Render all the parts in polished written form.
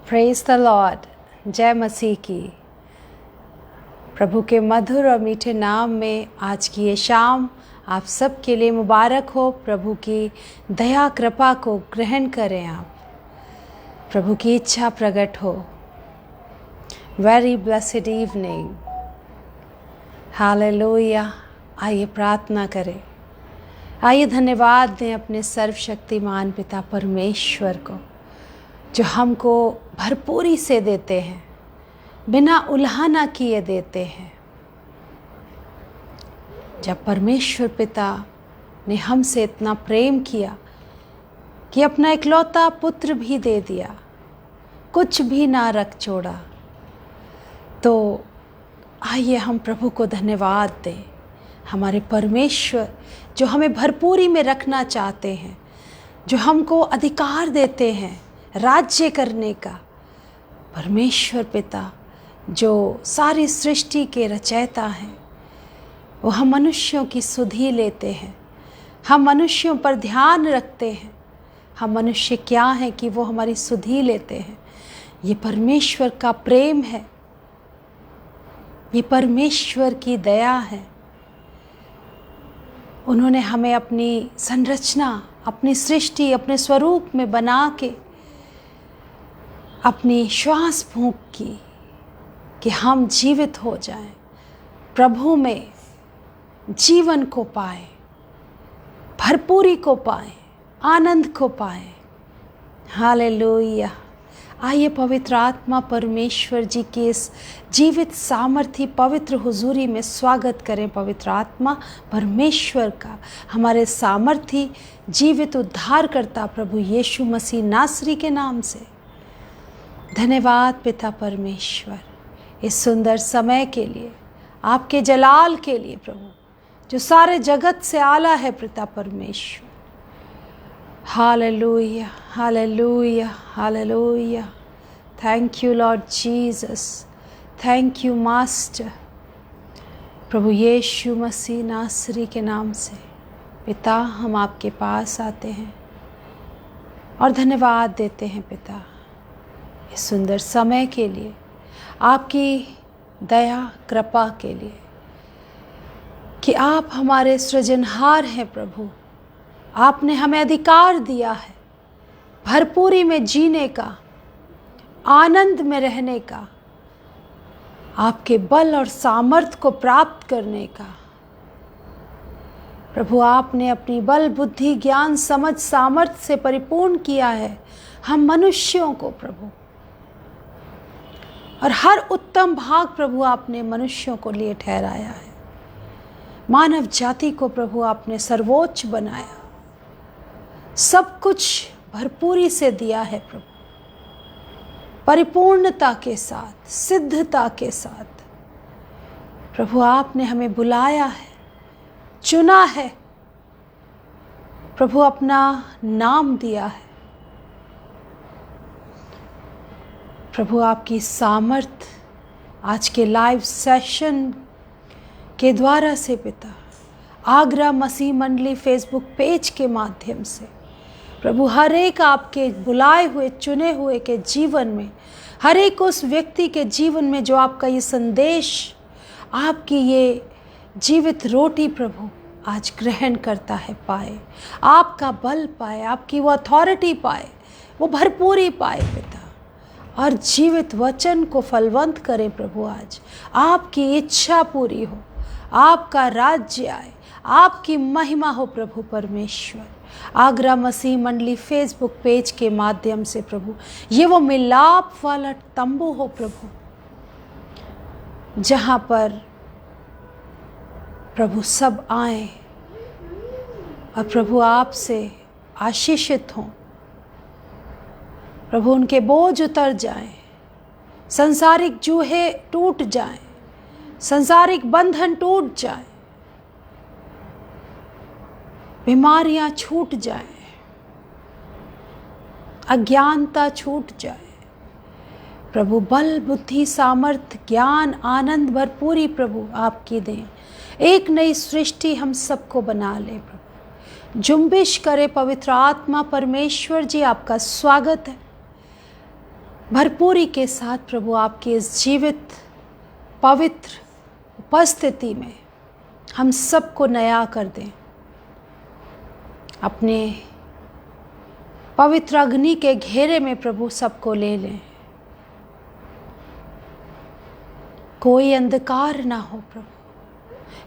Praise the Lord. जय मसीह की। प्रभु के मधुर और मीठे नाम में आज की ये शाम आप सब के लिए मुबारक हो। प्रभु की दया कृपा को ग्रहण करें आप। प्रभु की इच्छा प्रकट हो। Very blessed evening. हालेलुया। आइए प्रार्थना करें। आइए धन्यवाद दें अपने सर्वशक्तिमान पिता परमेश्वर को, जो हमको भरपूरी से देते हैं, बिना उल्हाना किए देते हैं। जब परमेश्वर पिता ने हमसे इतना प्रेम किया कि अपना इकलौता पुत्र भी दे दिया, कुछ भी ना रख छोड़ा, तो आइए हम प्रभु को धन्यवाद दें। हमारे परमेश्वर जो हमें भरपूरी में रखना चाहते हैं, जो हमको अधिकार देते हैं राज्य करने का। परमेश्वर पिता जो सारी सृष्टि के रचयिता हैं, वो हम मनुष्यों की सुधि लेते हैं। हम मनुष्यों पर ध्यान रखते हैं। हम मनुष्य क्या हैं कि वो हमारी सुधि लेते हैं। ये परमेश्वर का प्रेम है, ये परमेश्वर की दया है। उन्होंने हमें अपनी संरचना, अपनी सृष्टि, अपने स्वरूप में बना के अपनी श्वास फूंक की कि हम जीवित हो जाएं, प्रभु में जीवन को पाएं, भरपूरी को पाएं, आनंद को पाएं। हालेलुया। आइए पवित्र आत्मा परमेश्वर जी की इस जीवित सामर्थी पवित्र हुजूरी में स्वागत करें। पवित्र आत्मा परमेश्वर का, हमारे सामर्थी जीवित उद्धारकर्ता प्रभु यीशु मसीह नासरी के नाम से धन्यवाद पिता परमेश्वर, इस सुंदर समय के लिए, आपके जलाल के लिए प्रभु, जो सारे जगत से आला है पिता परमेश्वर। Hallelujah, hallelujah, hallelujah. Thank you Lord Jesus, thank you master. प्रभु यीशु मसीह नासरी के नाम से पिता, हम आपके पास आते हैं और धन्यवाद देते हैं पिता, इस सुंदर समय के लिए, आपकी दया कृपा के लिए, कि आप हमारे सृजनहार हैं प्रभु। आपने हमें अधिकार दिया है भरपूरी में जीने का, आनंद में रहने का, आपके बल और सामर्थ को प्राप्त करने का। प्रभु आपने अपनी बल, बुद्धि, ज्ञान, समझ, सामर्थ से परिपूर्ण किया है हम मनुष्यों को प्रभु, और हर उत्तम भाग प्रभु आपने मनुष्यों को लिए ठहराया है। मानव जाति को प्रभु आपने सर्वोच्च बनाया, सब कुछ भरपूरी से दिया है प्रभु, परिपूर्णता के साथ, सिद्धता के साथ। प्रभु आपने हमें बुलाया है, चुना है प्रभु, अपना नाम दिया है प्रभु। आपकी सामर्थ आज के लाइव सेशन के द्वारा से पिता, आगरा मसीह मंडली फेसबुक पेज के माध्यम से प्रभु, हर एक आपके बुलाए हुए, चुने हुए के जीवन में, हर एक उस व्यक्ति के जीवन में जो आपका ये संदेश, आपकी ये जीवित रोटी प्रभु आज ग्रहण करता है, पाए, आपका बल पाए, आपकी वो अथॉरिटी पाए, वो भरपूरी पाए पिता, और जीवित वचन को फलवंत करें प्रभु। आज आपकी इच्छा पूरी हो, आपका राज्य आए, आपकी महिमा हो प्रभु परमेश्वर। आगरा मसीह मंडली फेसबुक पेज के माध्यम से प्रभु, ये वो मिलाप वाला तंबू हो प्रभु, जहाँ पर प्रभु सब आए और प्रभु आपसे आशीषित हों प्रभु। उनके बोझ उतर जाएं, संसारिक जूहे टूट जाएं, संसारिक बंधन टूट जाएं, बीमारियां छूट जाएं, अज्ञानता छूट जाए प्रभु। बल, बुद्धि, सामर्थ, ज्ञान, आनंद, भरपूरी प्रभु आपकी दें। एक नई सृष्टि हम सबको बना ले प्रभु। जुम्बिश करे पवित्र आत्मा परमेश्वर जी, आपका स्वागत है। भरपूरी के साथ प्रभु आपकी इस जीवित पवित्र उपस्थिति में हम सबको नया कर दें। अपने पवित्र अग्नि के घेरे में प्रभु सबको ले लें। कोई अंधकार ना हो प्रभु,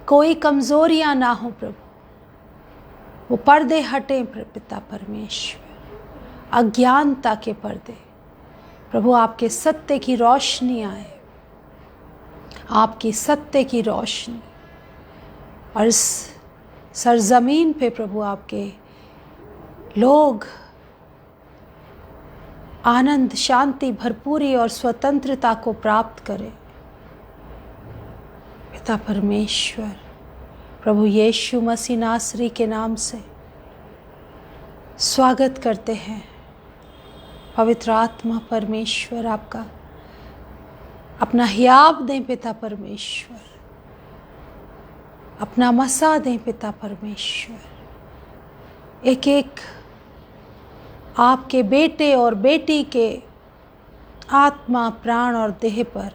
कोई कमजोरियां ना हो प्रभु। वो पर्दे हटें पिता परमेश्वर, अज्ञानता के पर्दे प्रभु, आपके सत्य की रोशनी आए, आपकी सत्य की रोशनी, और इस सरजमीन पे प्रभु आपके लोग आनंद, शांति, भरपूरी और स्वतंत्रता को प्राप्त करें। पिता परमेश्वर, प्रभु यीशु मसीह नासरी के नाम से स्वागत करते हैं। पवित्र आत्मा परमेश्वर आपका अपना हियाब दें पिता परमेश्वर, अपना मसा दें पिता परमेश्वर। एक एक आपके बेटे और बेटी के आत्मा, प्राण और देह पर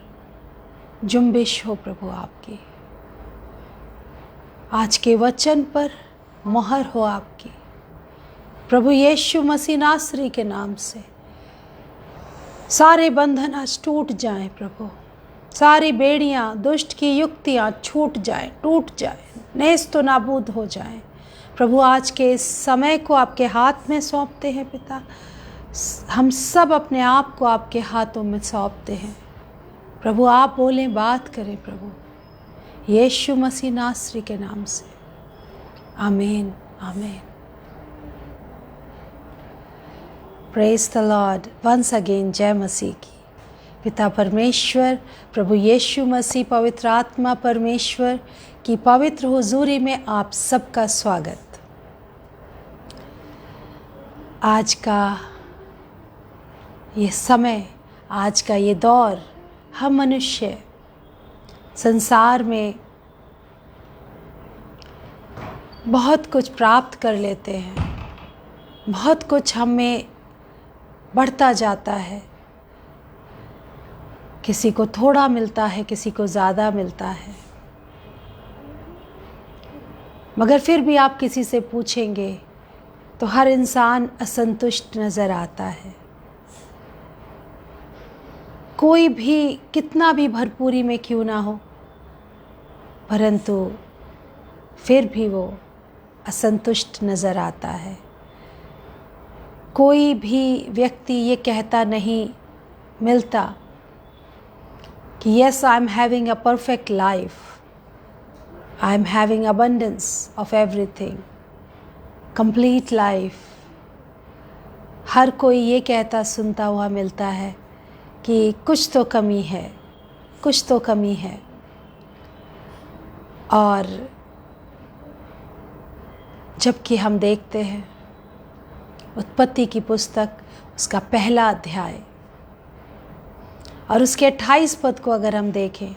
जुम्बिश हो प्रभु आपकी। आज के वचन पर मोहर हो आपकी प्रभु यीशु मसीह नासरी के नाम से। सारे बंधन आज टूट जाएं प्रभु, सारी बेड़ियां, दुष्ट की युक्तियां छूट जाएं, टूट जाएं, नेस्त तो नाबूद हो जाएं प्रभु। आज के इस समय को आपके हाथ में सौंपते हैं पिता। हम सब अपने आप को आपके हाथों में सौंपते हैं प्रभु। आप बोलें, बात करें प्रभु, यीशु मसीह नासरी के नाम से। आमीन, आमीन। Praise the Lord once again. जय मसीह की। पिता परमेश्वर, प्रभु यीशु मसीह, पवित्र आत्मा परमेश्वर की पवित्र हुजूरी में आप सबका स्वागत। आज का ये समय, आज का ये दौर, हम मनुष्य संसार में बहुत कुछ प्राप्त कर लेते हैं, बहुत कुछ हमें बढ़ता जाता है। किसी को थोड़ा मिलता है, किसी को ज़्यादा मिलता है, मगर फिर भी आप किसी से पूछेंगे तो हर इंसान असंतुष्ट नज़र आता है। कोई भी कितना भी भरपूरी में क्यों ना हो, परंतु फिर भी वो असंतुष्ट नज़र आता है। कोई भी व्यक्ति ये कहता नहीं मिलता कि yes, I am having a perfect life, I am having abundance of everything, complete life. हर कोई ये कहता सुनता हुआ मिलता है कि कुछ तो कमी है, कुछ तो कमी है। और जबकि हम देखते हैं उत्पत्ति की पुस्तक, उसका पहला अध्याय और उसके 28 पद को अगर हम देखें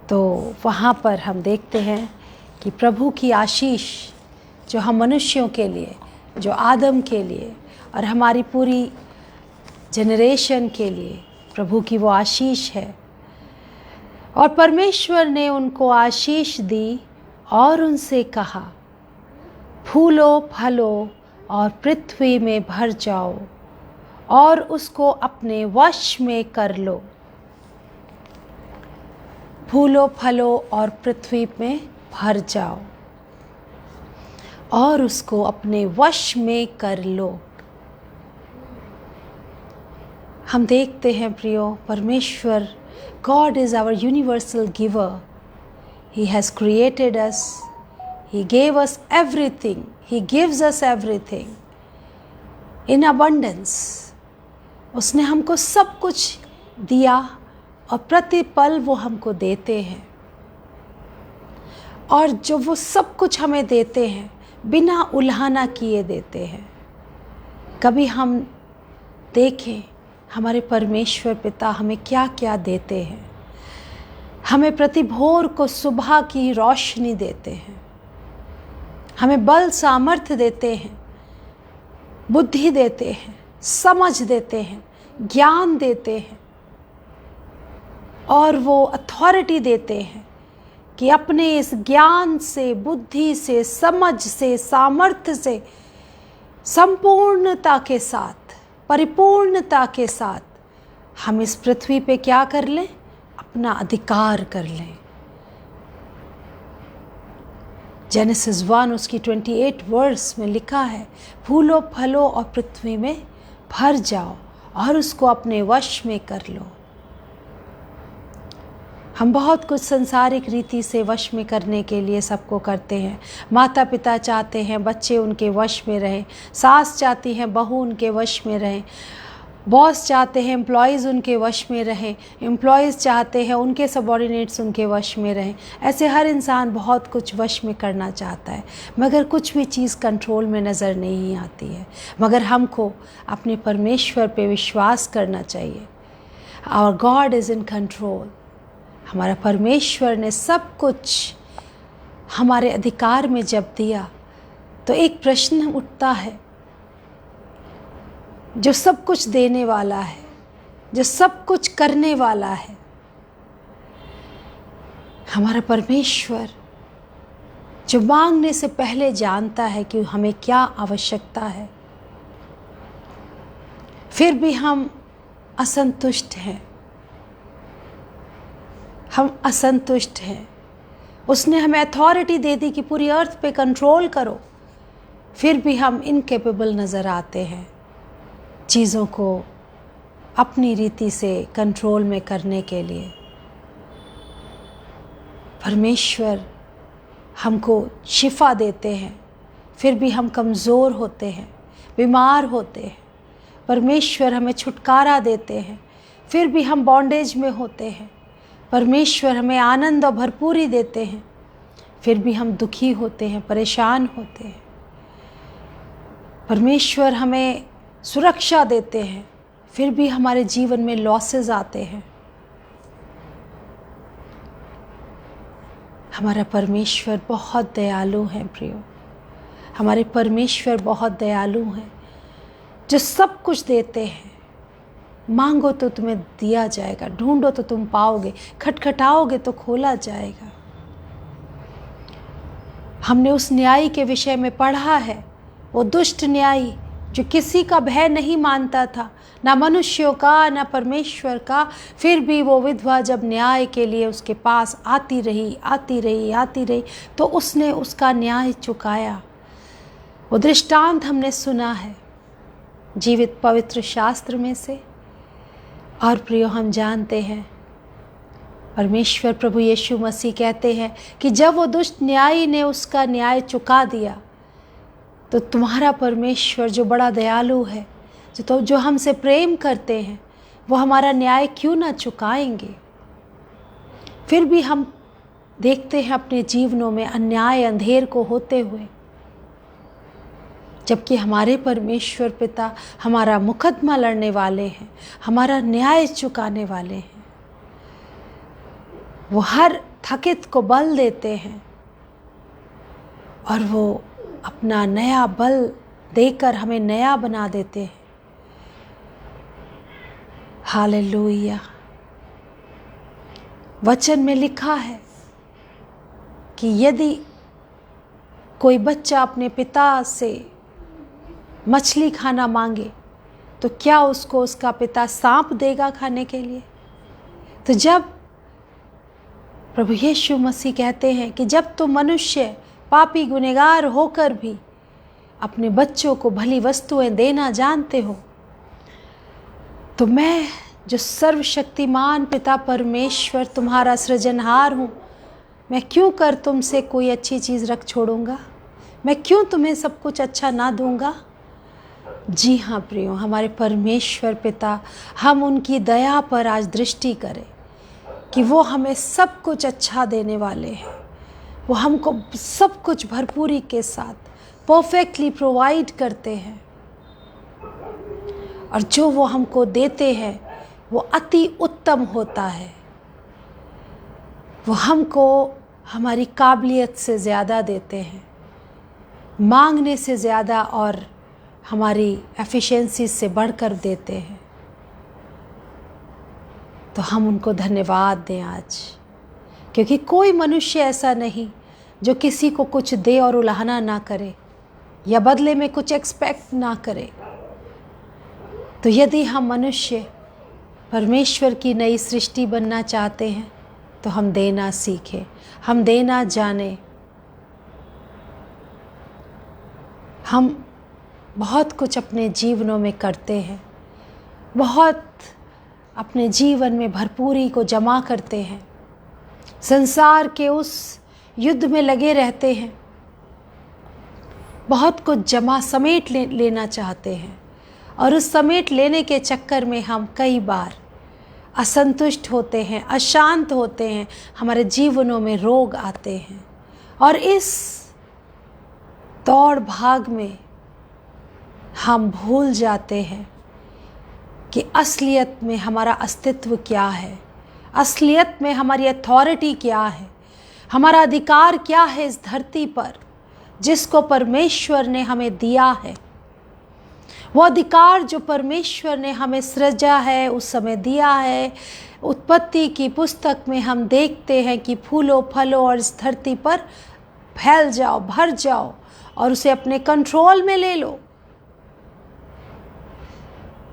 तो वहाँ पर हम देखते हैं कि प्रभु की आशीष जो हम मनुष्यों के लिए, जो आदम के लिए और हमारी पूरी जनरेशन के लिए प्रभु की वो आशीष है। और परमेश्वर ने उनको आशीष दी और उनसे कहा, फूलो फलो और पृथ्वी में भर जाओ और उसको अपने वश में कर लो। फूलो फलो और पृथ्वी में भर जाओ और उसको अपने वश में कर लो। हम देखते हैं प्रियो, परमेश्वर, God is our universal giver. He has created us. He gave us everything. He gives us everything in abundance. उसने हमको सब कुछ दिया और प्रतिपल वो हमको देते हैं। और जो वो सब कुछ हमें देते हैं बिना उल्हाना किए देते हैं। कभी हम देखें हमारे परमेश्वर पिता हमें क्या क्या देते हैं। हमें प्रतिभोर को सुबह की रोशनी देते हैं, हमें बल सामर्थ्य देते हैं, बुद्धि देते हैं, समझ देते हैं ज्ञान देते हैं और वो अथॉरिटी देते हैं कि अपने इस ज्ञान से, बुद्धि से, समझ से, सामर्थ्य से, संपूर्णता के साथ, परिपूर्णता के साथ हम इस पृथ्वी पे क्या कर लें? अपना अधिकार कर लें। जेनेसिस 1 उसकी 28 वर्स में लिखा है, फूलो फलो और पृथ्वी में भर जाओ और उसको अपने वश में कर लो। हम बहुत कुछ संसारिक रीति से वश में करने के लिए सबको करते हैं। माता पिता चाहते हैं बच्चे उनके वश में रहें, सास चाहती हैं बहू उनके वश में रहें, बॉस चाहते हैं एम्प्लॉयज़ उनके वश में रहें, एम्प्लॉयज़ चाहते हैं उनके सबॉर्डिनेट्स उनके वश में रहें। ऐसे हर इंसान बहुत कुछ वश में करना चाहता है, मगर कुछ भी चीज़ कंट्रोल में नज़र नहीं आती है। मगर हमको अपने परमेश्वर पे विश्वास करना चाहिए। Our God is in control. हमारा परमेश्वर ने सब कुछ हमारे अधिकार में जब दिया तो एक प्रश्न उठता है, जो सब कुछ देने वाला है, जो सब कुछ करने वाला है, हमारा परमेश्वर जो मांगने से पहले जानता है कि हमें क्या आवश्यकता है, फिर भी हम असंतुष्ट हैं। हम असंतुष्ट हैं। उसने हमें अथॉरिटी दे दी कि पूरी अर्थ पे कंट्रोल करो, फिर भी हम इनकेपेबल नज़र आते हैं चीज़ों को अपनी रीति से कंट्रोल में करने के लिए। परमेश्वर हमको शिफा देते हैं, फिर भी हम कमज़ोर होते हैं, बीमार होते हैं। परमेश्वर हमें छुटकारा देते हैं, फिर भी हम बॉन्डेज में होते हैं। परमेश्वर हमें आनंद और भरपूरी देते हैं, फिर भी हम दुखी होते हैं, परेशान होते हैं। परमेश्वर हमें सुरक्षा देते हैं, फिर भी हमारे जीवन में लॉसेस आते हैं। हमारा परमेश्वर बहुत दयालु है प्रियो। हमारे परमेश्वर बहुत दयालु हैं, जो सब कुछ देते हैं। मांगो तो तुम्हें दिया जाएगा, ढूंढो तो तुम पाओगे, खटखटाओगे तो खोला जाएगा। हमने उस न्यायी के विषय में पढ़ा है, वो दुष्ट न्यायी जो किसी का भय नहीं मानता था, ना मनुष्यों का ना परमेश्वर का, फिर भी वो विधवा जब न्याय के लिए उसके पास आती रही तो उसने उसका न्याय चुकाया। वो दृष्टांत हमने सुना है जीवित पवित्र शास्त्र में से। और प्रियो, हम जानते हैं परमेश्वर प्रभु यीशु मसीह कहते हैं कि जब वो दुष्ट न्यायी ने उसका न्याय चुका दिया, तो तुम्हारा परमेश्वर जो बड़ा दयालु है, जो हमसे प्रेम करते हैं, वो हमारा न्याय क्यों ना चुकाएंगे। फिर भी हम देखते हैं अपने जीवनों में अन्याय अंधेर को होते हुए, जबकि हमारे परमेश्वर पिता हमारा मुकदमा लड़ने वाले हैं, हमारा न्याय चुकाने वाले हैं। वो हर थकित को बल देते हैं और वो अपना नया बल देकर हमें नया बना देते हैं। हालेलुया। वचन में लिखा है कि यदि कोई बच्चा अपने पिता से मछली खाना मांगे तो क्या उसको उसका पिता सांप देगा खाने के लिए? तो जब प्रभु यीशु मसीह कहते हैं कि जब तुम मनुष्य पापी गुनहगार होकर भी अपने बच्चों को भली वस्तुएं देना जानते हो, तो मैं जो सर्वशक्तिमान पिता परमेश्वर तुम्हारा सृजनहार हूँ, मैं क्यों कर तुमसे कोई अच्छी चीज़ रख छोड़ूंगा? मैं क्यों तुम्हें सब कुछ अच्छा ना दूंगा? जी हाँ प्रियो, हमारे परमेश्वर पिता, हम उनकी दया पर आज दृष्टि करें कि वो हमें सब कुछ अच्छा देने वाले हैं। वो हमको सब कुछ भरपूरी के साथ परफेक्टली प्रोवाइड करते हैं, और जो वो हमको देते हैं वो अति उत्तम होता है। वो हमको हमारी काबिलियत से ज़्यादा देते हैं, मांगने से ज़्यादा और हमारी एफिशिएंसी से बढ़कर देते हैं। तो हम उनको धन्यवाद दें आज, क्योंकि कोई मनुष्य ऐसा नहीं जो किसी को कुछ दे और उलाहना ना करे या बदले में कुछ एक्सपेक्ट ना करे। तो यदि हम मनुष्य परमेश्वर की नई सृष्टि बनना चाहते हैं तो हम देना सीखें, हम देना जाने। हम बहुत कुछ अपने जीवनों में करते हैं, बहुत अपने जीवन में भरपूरी को जमा करते हैं, संसार के उस युद्ध में लगे रहते हैं, बहुत कुछ जमा समेट लेना चाहते हैं, और उस समेट लेने के चक्कर में हम कई बार असंतुष्ट होते हैं, अशांत होते हैं, हमारे जीवनों में रोग आते हैं। और इस दौड़ भाग में हम भूल जाते हैं कि असलियत में हमारा अस्तित्व क्या है, असलियत में हमारी अथॉरिटी क्या है, हमारा अधिकार क्या है इस धरती पर जिसको परमेश्वर ने हमें दिया है। वो अधिकार जो परमेश्वर ने हमें सृजा है, उस समय दिया है। उत्पत्ति की पुस्तक में हम देखते हैं कि फूलो फलो और इस धरती पर फैल जाओ, भर जाओ और उसे अपने कंट्रोल में ले लो।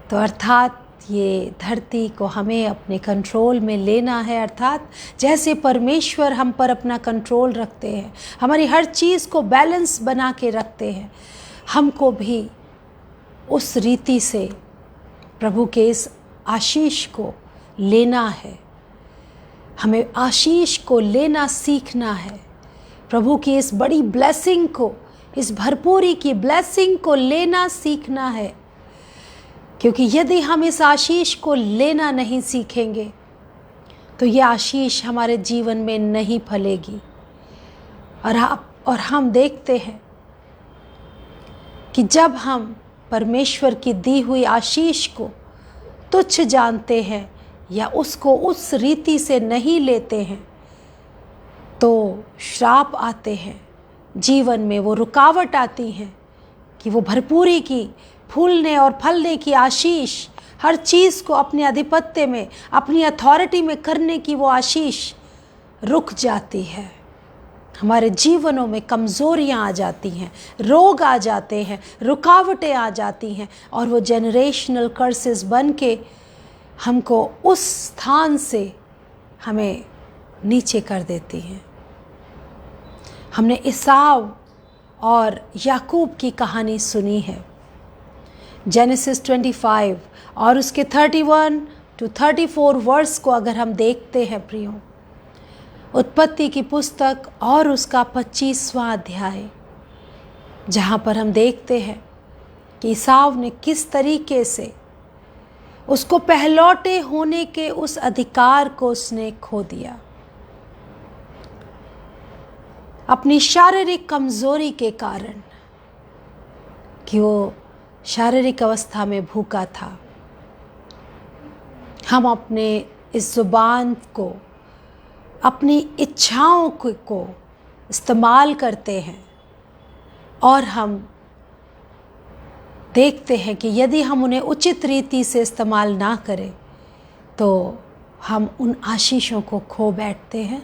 तो अर्थात ये धरती को हमें अपने कंट्रोल में लेना है, अर्थात जैसे परमेश्वर हम पर अपना कंट्रोल रखते हैं, हमारी हर चीज़ को बैलेंस बना के रखते हैं, हमको भी उस रीति से प्रभु के इस आशीष को लेना है। हमें आशीष को लेना सीखना है, प्रभु की इस बड़ी ब्लेसिंग को, इस भरपूरी की ब्लेसिंग को लेना सीखना है। क्योंकि यदि हम इस आशीष को लेना नहीं सीखेंगे तो ये आशीष हमारे जीवन में नहीं फलेगी। और हम देखते हैं कि जब हम परमेश्वर की दी हुई आशीष को तुच्छ जानते हैं या उसको उस रीति से नहीं लेते हैं तो श्राप आते हैं, जीवन में वो रुकावट आती है कि वो भरपूरी की, फूलने और फलने की आशीष, हर चीज़ को अपने आधिपत्य में, अपनी अथॉरिटी में करने की वो आशीष रुक जाती है। हमारे जीवनों में कमज़ोरियाँ आ जाती हैं, रोग आ जाते हैं, रुकावटें आ जाती हैं और वो जेनरेशनल कर्सेस बन के हमको उस स्थान से हमें नीचे कर देती हैं। हमने इसाव और याकूब की कहानी सुनी है, जेनेसिस 25 और उसके 31 to 34 वर्स को अगर हम देखते हैं प्रियो, उत्पत्ति की पुस्तक और उसका 25वां अध्याय, जहाँ पर हम देखते हैं कि ईसाव ने किस तरीके से उसको पहलौटे होने के उस अधिकार को उसने खो दिया। अपनी शारीरिक कमज़ोरी के कारण, कि वो शारीरिक अवस्था में भूखा था। हम अपने इस ज़ुबान को, अपनी इच्छाओं को इस्तेमाल करते हैं और हम देखते हैं कि यदि हम उन्हें उचित रीति से इस्तेमाल ना करें तो हम उन आशीषों को खो बैठते हैं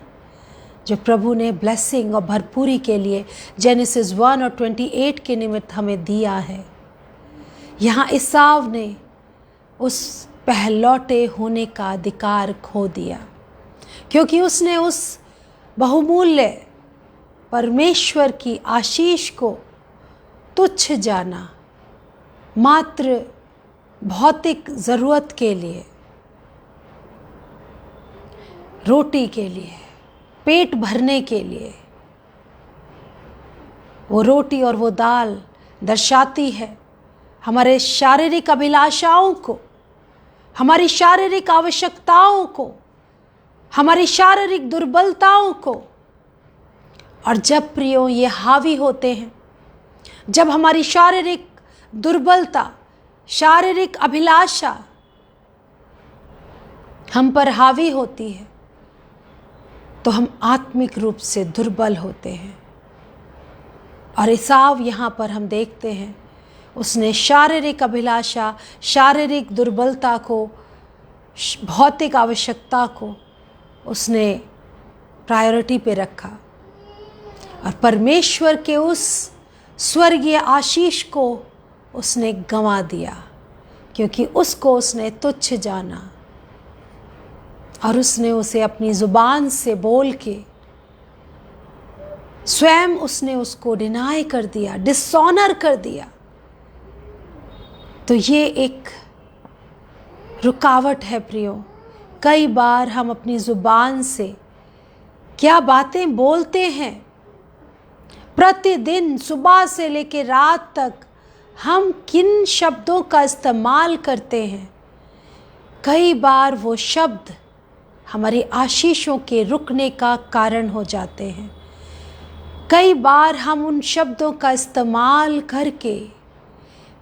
जो प्रभु ने ब्लेसिंग और भरपूरी के लिए जेनेसिस 1 और 28 के निमित्त हमें दिया है। यहाँ ईसाव ने उस पहलौटे होने का अधिकार खो दिया क्योंकि उसने उस बहुमूल्य परमेश्वर की आशीष को तुच्छ जाना, मात्र भौतिक ज़रूरत के लिए, रोटी के लिए, पेट भरने के लिए। वो रोटी और वो दाल दर्शाती है हमारे शारीरिक अभिलाषाओं को, हमारी शारीरिक आवश्यकताओं को, हमारी शारीरिक दुर्बलताओं को। और जब प्रियो ये हावी होते हैं, जब हमारी शारीरिक दुर्बलता, शारीरिक अभिलाषा हम पर हावी होती है तो हम आत्मिक रूप से दुर्बल होते हैं। और ईसाव यहाँ पर हम देखते हैं, उसने शारीरिक अभिलाषा, शारीरिक दुर्बलता को भौतिक आवश्यकता को उसने प्रायोरिटी पे रखा और परमेश्वर के उस स्वर्गीय आशीष को उसने गंवा दिया, क्योंकि उसको उसने तुच्छ जाना और उसने उसे अपनी ज़ुबान से बोल के स्वयं उसने उसको डिनाई कर दिया, डिसऑनर कर दिया। तो ये एक रुकावट है प्रियो। कई बार हम अपनी ज़ुबान से क्या बातें बोलते हैं, प्रतिदिन सुबह से लेकर रात तक हम किन शब्दों का इस्तेमाल करते हैं। कई बार वो शब्द हमारी आशीषों के रुकने का कारण हो जाते हैं। कई बार हम उन शब्दों का इस्तेमाल करके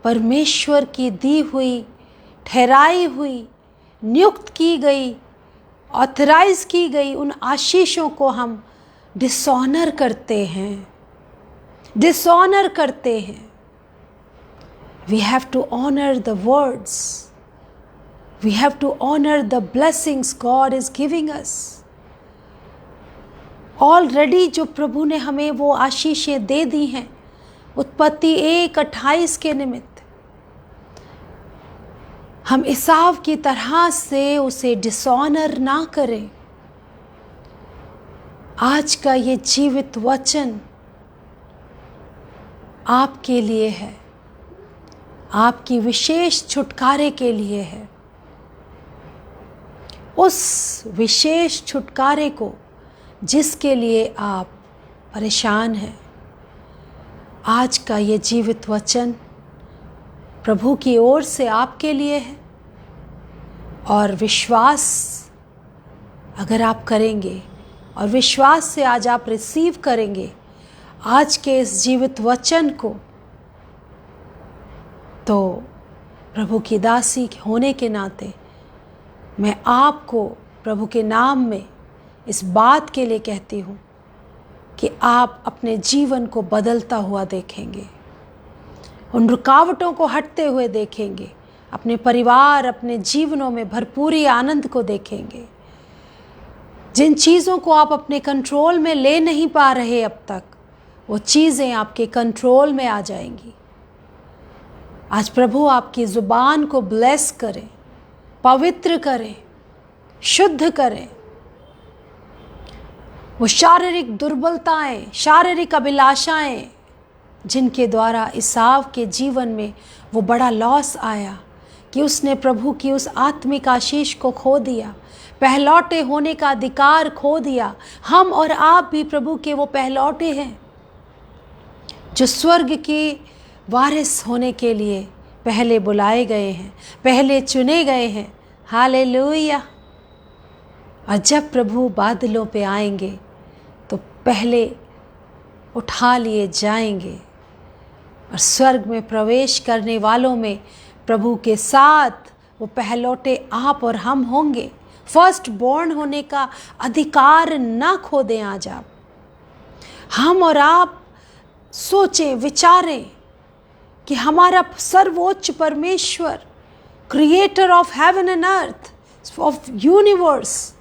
परमेश्वर की दी हुई, ठहराई हुई, नियुक्त की गई, ऑथराइज की गई उन आशीषों को हम डिसऑनर करते हैं, डिसऑनर करते हैं। We have to honor the words. We have to honor the blessings God is giving us. Already जो प्रभु ने हमें वो आशीषें दे दी हैं उत्पत्ति 1:28 के निमित्त, हम इसाव की तरह से उसे डिसऑनर ना करें। आज का ये जीवित वचन आपके लिए है, आपकी विशेष छुटकारे के लिए है। उस विशेष छुटकारे को जिसके लिए आप परेशान हैं, आज का ये जीवित वचन प्रभु की ओर से आपके लिए है। और विश्वास अगर आप करेंगे और विश्वास से आज आप रिसीव करेंगे आज के इस जीवित वचन को, तो प्रभु की दासी होने के नाते मैं आपको प्रभु के नाम में इस बात के लिए कहती हूँ कि आप अपने जीवन को बदलता हुआ देखेंगे, उन रुकावटों को हटते हुए देखेंगे, अपने परिवार, अपने जीवनों में भरपूरी आनंद को देखेंगे। जिन चीज़ों को आप अपने कंट्रोल में ले नहीं पा रहे अब तक, वो चीज़ें आपके कंट्रोल में आ जाएंगी। आज प्रभु आपकी ज़ुबान को ब्लेस करें, पवित्र करें, शुद्ध करें। वो शारीरिक दुर्बलताएं, शारीरिक अभिलाषाएं जिनके द्वारा इसाव के जीवन में वो बड़ा लॉस आया कि उसने प्रभु की उस आत्मिक आशीष को खो दिया, पहलौटे होने का अधिकार खो दिया। हम और आप भी प्रभु के वो पहलौटे हैं जो स्वर्ग के वारिस होने के लिए पहले बुलाए गए हैं, पहले चुने गए हैं। हालेलुया। और जब प्रभु बादलों पे आएंगे तो पहले उठा लिए जाएंगे और स्वर्ग में प्रवेश करने वालों में प्रभु के साथ वो पहलौटे आप और हम होंगे। फर्स्ट बॉर्न होने का अधिकार ना खो दें। आज आप, हम और आप सोचें, विचारें कि हमारा सर्वोच्च परमेश्वर, creator of heaven and earth, of universe,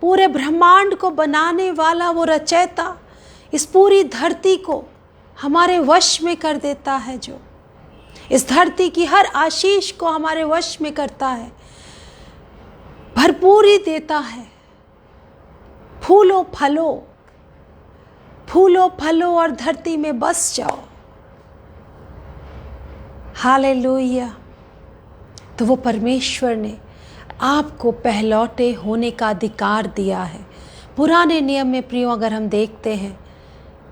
पूरे ब्रह्मांड को बनाने वाला वो रचयिता इस पूरी धरती को हमारे वश में कर देता है, जो इस धरती की हर आशीष को हमारे वश में करता है, भरपूरी देता है। फूलो फलो और धरती में बस जाओ। हालेलुया। तो वो परमेश्वर ने आपको पहलौटे होने का अधिकार दिया है। पुराने नियम में प्रियो अगर हम देखते हैं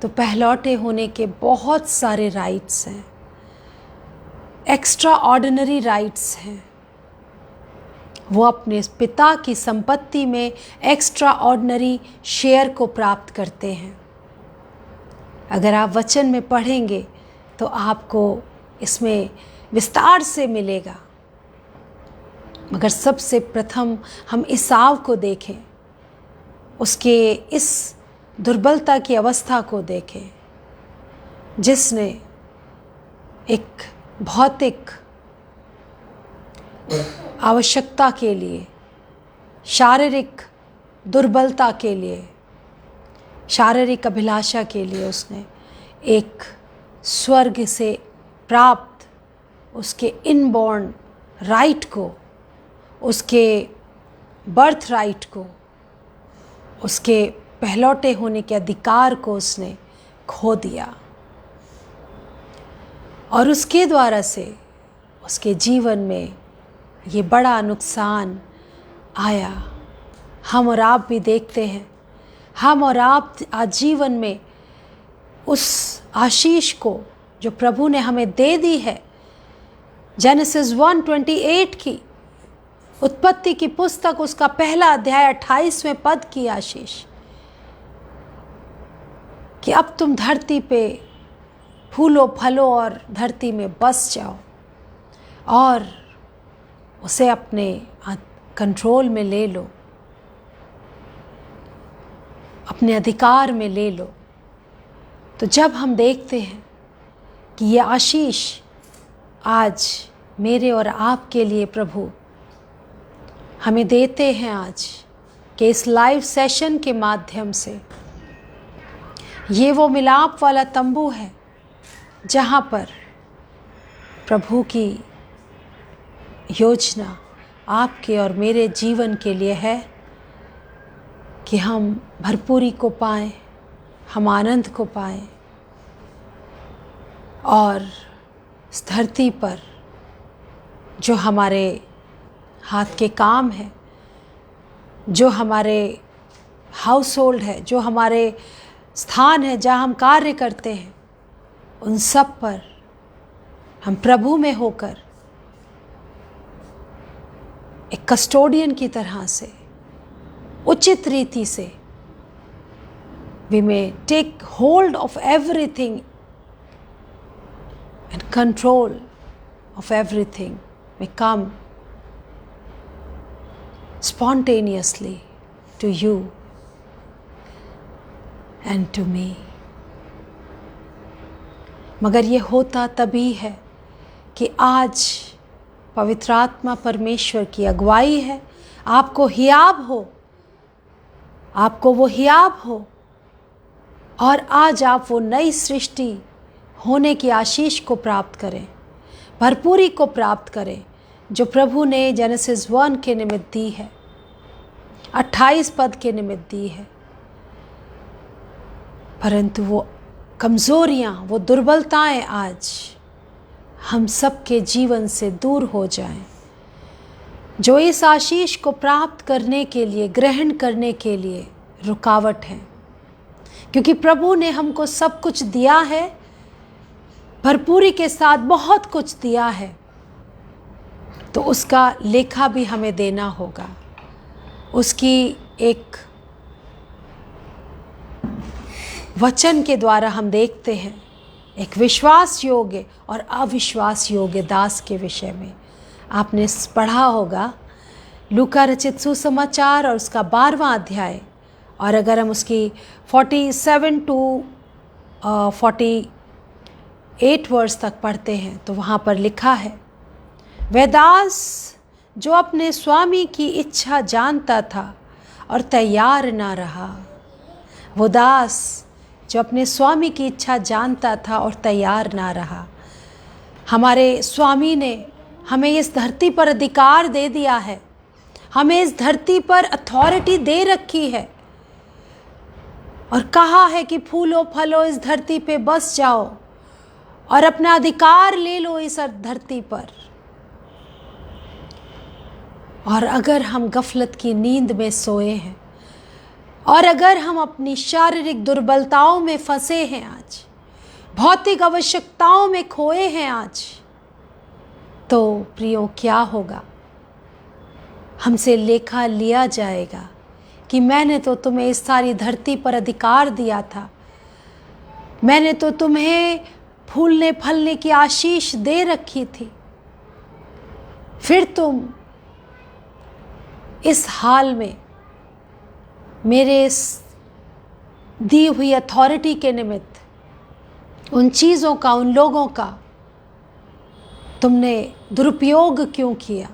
तो पहलौटे होने के बहुत सारे राइट्स हैं, एक्स्ट्रा ऑर्डिनरी राइट्स हैं। वो अपने पिता की संपत्ति में एक्स्ट्रा ऑर्डिनरी शेयर को प्राप्त करते हैं। अगर आप वचन में पढ़ेंगे तो आपको इसमें विस्तार से मिलेगा। मगर सबसे प्रथम हम इसाव को देखें, उसके इस दुर्बलता की अवस्था को देखें जिसने एक भौतिक आवश्यकता के लिए शारीरिक दुर्बलता के लिए, शारीरिक अभिलाषा के लिए उसने एक स्वर्ग से प्राप्त उसके इनबॉर्न राइट को, उसके बर्थ राइट को, उसके पहलौटे होने के अधिकार को उसने खो दिया। और उसके द्वारा से उसके जीवन में ये बड़ा नुकसान आया। हम और आप भी देखते हैं, हम और आप आज जीवन में उस आशीष को जो प्रभु ने हमें दे दी है, जेनेसिस 1:28 की, उत्पत्ति की पुस्तक उसका पहला अध्याय 28वें पद की आशीष, कि अब तुम धरती पे फूलो फलो और धरती में बस जाओ और उसे अपने कंट्रोल में ले लो, अपने अधिकार में ले लो। तो जब हम देखते हैं कि ये आशीष आज मेरे और आपके लिए प्रभु हमें देते हैं आज कि इस लाइव सेशन के माध्यम से, ये वो मिलाप वाला तंबू है जहाँ पर प्रभु की योजना आपके और मेरे जीवन के लिए है कि हम भरपूरी को पाएं, हम आनंद को पाएं और इस धरती पर जो हमारे हाथ के काम है, जो हमारे हाउस होल्ड है, जो हमारे स्थान है जहाँ हम कार्य करते हैं, उन सब पर हम प्रभु में होकर एक कस्टोडियन की तरह से उचित रीति से we may take hold of everything and control of everything may come spontaneously to you and to me. मगर ये होता तभी है कि आज पवित्र आत्मा परमेश्वर की अगुवाई है, आपको हियाब हो, आपको वो हियाब हो और आज आप वो नई सृष्टि होने की आशीष को प्राप्त करें, भरपूरी को प्राप्त करें जो प्रभु ने जेनेसिस 1 के निमित्त दी है, 28 पद के निमित्त दी है। परंतु वो कमज़ोरियाँ, वो दुर्बलताएं आज हम सबके जीवन से दूर हो जाएं, जो इस आशीष को प्राप्त करने के लिए, ग्रहण करने के लिए रुकावट हैं। क्योंकि प्रभु ने हमको सब कुछ दिया है, भरपूरी के साथ बहुत कुछ दिया है, तो उसका लेखा भी हमें देना होगा। उसकी एक वचन के द्वारा हम देखते हैं एक विश्वास योग्य और अविश्वास योग्य दास के विषय में। आपने पढ़ा होगा लूका रचित सुसमाचार और उसका 12वां अध्याय, और अगर हम उसकी 47 to 48 वर्ष तक पढ़ते हैं तो वहाँ पर लिखा है, वह दास जो अपने स्वामी की इच्छा जानता था और तैयार ना रहा, वो दास जो अपने स्वामी की इच्छा जानता था और तैयार ना रहा। हमारे स्वामी ने हमें इस धरती पर अधिकार दे दिया है, हमें इस धरती पर अथॉरिटी दे रखी है और कहा है कि फूलो फलो इस धरती पे बस जाओ और अपना अधिकार ले लो इस धरती पर। और अगर हम गफलत की नींद में सोए हैं और अगर हम अपनी शारीरिक दुर्बलताओं में फंसे हैं, आज भौतिक आवश्यकताओं में खोए हैं आज, तो प्रियो क्या होगा? हमसे लेखा लिया जाएगा कि मैंने तो तुम्हें इस सारी धरती पर अधिकार दिया था, मैंने तो तुम्हें फूलने फलने की आशीष दे रखी थी, फिर तुम इस हाल में मेरे इस दी हुई अथॉरिटी के निमित्त उन चीज़ों का, उन लोगों का तुमने दुरुपयोग क्यों किया,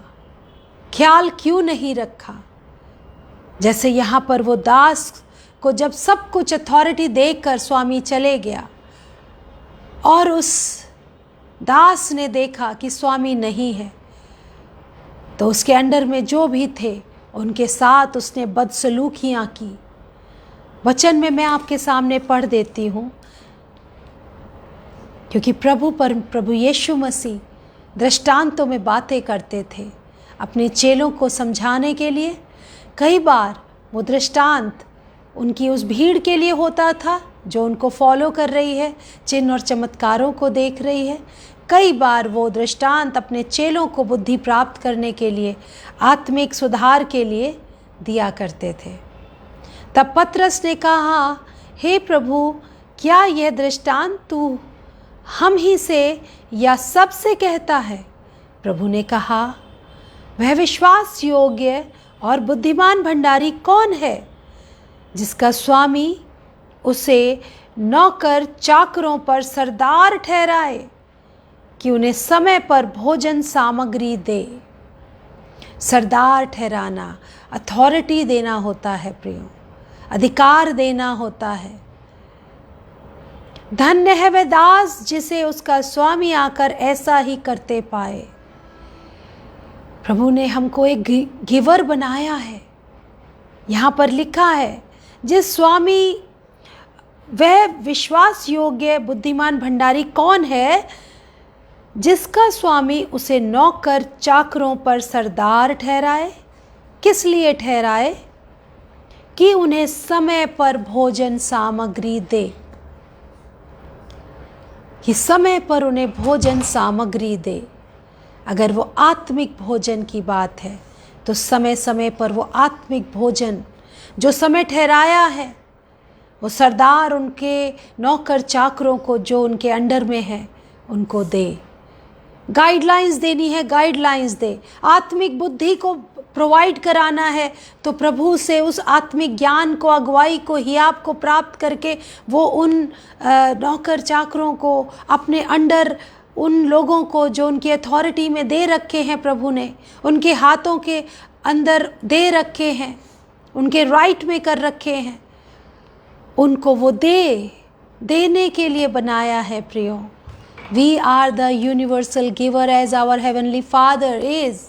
ख्याल क्यों नहीं रखा? जैसे यहाँ पर वो दास को जब सब कुछ अथॉरिटी देकर स्वामी चले गया और उस दास ने देखा कि स्वामी नहीं है, तो उसके अंडर में जो भी थे उनके साथ उसने बदसलूकियाँ की। वचन में मैं आपके सामने पढ़ देती हूँ, क्योंकि प्रभु यीशु मसीह दृष्टांतों में बातें करते थे अपने चेलों को समझाने के लिए। कई बार वो दृष्टांत उनकी उस भीड़ के लिए होता था जो उनको फॉलो कर रही है, चिन्ह और चमत्कारों को देख रही है। कई बार वो दृष्टांत अपने चेलों को बुद्धि प्राप्त करने के लिए, आत्मिक सुधार के लिए दिया करते थे। तब पतरस ने कहा, हे प्रभु, क्या यह दृष्टांत तू हम ही से या सबसे कहता है? प्रभु ने कहा, वह विश्वास योग्य और बुद्धिमान भंडारी कौन है जिसका स्वामी उसे नौकर चाकरों पर सरदार ठहराए कि उन्हें समय पर भोजन सामग्री दे। सरदार ठहराना, अथॉरिटी देना होता है प्रियो, अधिकार देना होता है। धन्य है वह दास जिसे उसका स्वामी आकर ऐसा ही करते पाए। प्रभु ने हमको एक गिवर बनाया है। यहाँ पर लिखा है, जिस स्वामी, वह विश्वास योग्य बुद्धिमान भंडारी कौन है जिसका स्वामी उसे नौकर चाकरों पर सरदार ठहराए। किस लिए ठहराए? कि उन्हें समय पर भोजन सामग्री दे, कि समय पर उन्हें भोजन सामग्री दे। अगर वो आत्मिक भोजन की बात है तो समय समय पर वो आत्मिक भोजन जो समय ठहराया है, वो सरदार उनके नौकर चाकरों को जो उनके अंडर में है उनको दे। गाइडलाइंस देनी है, गाइडलाइंस दे। आत्मिक बुद्धि को प्रोवाइड कराना है तो प्रभु से उस आत्मिक ज्ञान को, अगुवाई को, हियाब को प्राप्त करके वो उन नौकर चाकरों को, अपने अंडर उन लोगों को जो उनकी अथॉरिटी में दे रखे हैं, प्रभु ने उनके हाथों के अंदर दे रखे हैं, उनके राइट में कर रखे हैं, उनको वो देने के लिए बनाया है प्रियो। We are the universal giver as our heavenly Father is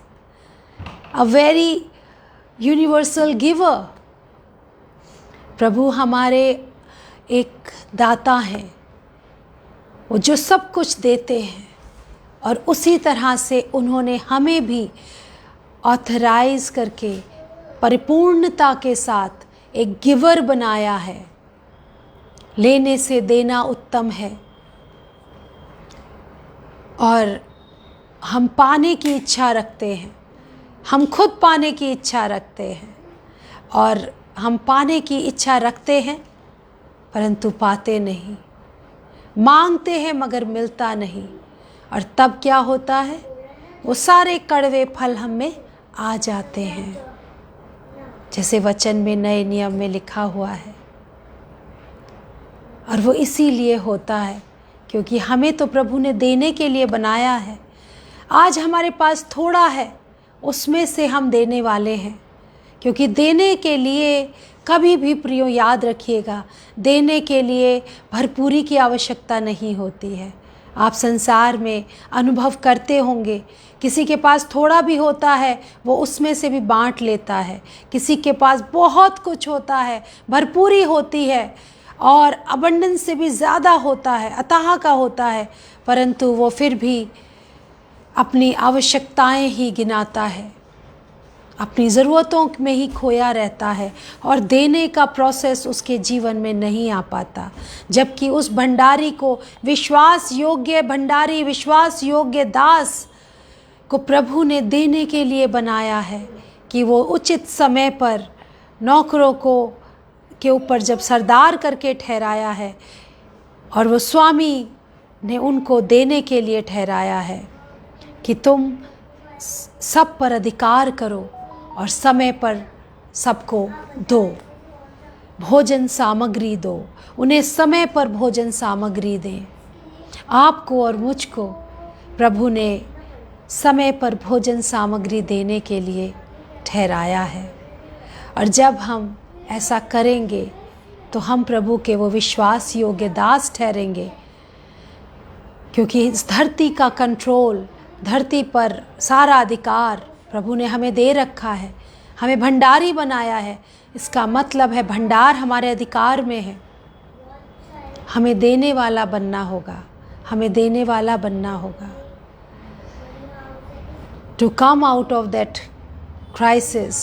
a very universal giver. प्रभु हमारे एक दाता हैं, वो जो सब कुछ देते हैं, और उसी तरह से उन्होंने हमें भी ऑथराइज करके परिपूर्णता के साथ एक गिवर बनाया है। लेने से देना उत्तम है, और हम पाने की इच्छा रखते हैं, हम खुद पाने की इच्छा रखते हैं, और हम पाने की इच्छा रखते हैं परंतु पाते नहीं, मांगते हैं मगर मिलता नहीं। और तब क्या होता है? वो सारे कड़वे फल हम में आ जाते हैं, जैसे वचन में, नए नियम में लिखा हुआ है। और वो इसीलिए होता है क्योंकि हमें तो प्रभु ने देने के लिए बनाया है। आज हमारे पास थोड़ा है, उसमें से हम देने वाले हैं, क्योंकि देने के लिए कभी भी प्रियो याद रखिएगा, देने के लिए भरपूरी की आवश्यकता नहीं होती है। आप संसार में अनुभव करते होंगे, किसी के पास थोड़ा भी होता है वो उसमें से भी बांट लेता है, किसी के पास बहुत कुछ होता है, भरपूरी होती है और अबंडेंस से भी ज़्यादा होता है, अताह का होता है, परंतु वो फिर भी अपनी आवश्यकताएं ही गिनाता है, अपनी ज़रूरतों में ही खोया रहता है, और देने का प्रोसेस उसके जीवन में नहीं आ पाता। जबकि उस भंडारी को, विश्वास योग्य भंडारी, विश्वास योग्य दास को प्रभु ने देने के लिए बनाया है कि वो उचित समय पर नौकरों को के ऊपर जब सरदार करके ठहराया है, और वो स्वामी ने उनको देने के लिए ठहराया है कि तुम सब पर अधिकार करो और समय पर सबको दो, भोजन सामग्री दो, उन्हें समय पर भोजन सामग्री दें। आपको और मुझको प्रभु ने समय पर भोजन सामग्री देने के लिए ठहराया है। और जब हम ऐसा करेंगे तो हम प्रभु के वो विश्वास योग्य दास ठहरेंगे, क्योंकि इस धरती का कंट्रोल, धरती पर सारा अधिकार प्रभु ने हमें दे रखा है। हमें भंडारी बनाया है, इसका मतलब है भंडार हमारे अधिकार में है। हमें देने वाला बनना होगा, हमें देने वाला बनना होगा। To come out of that crisis,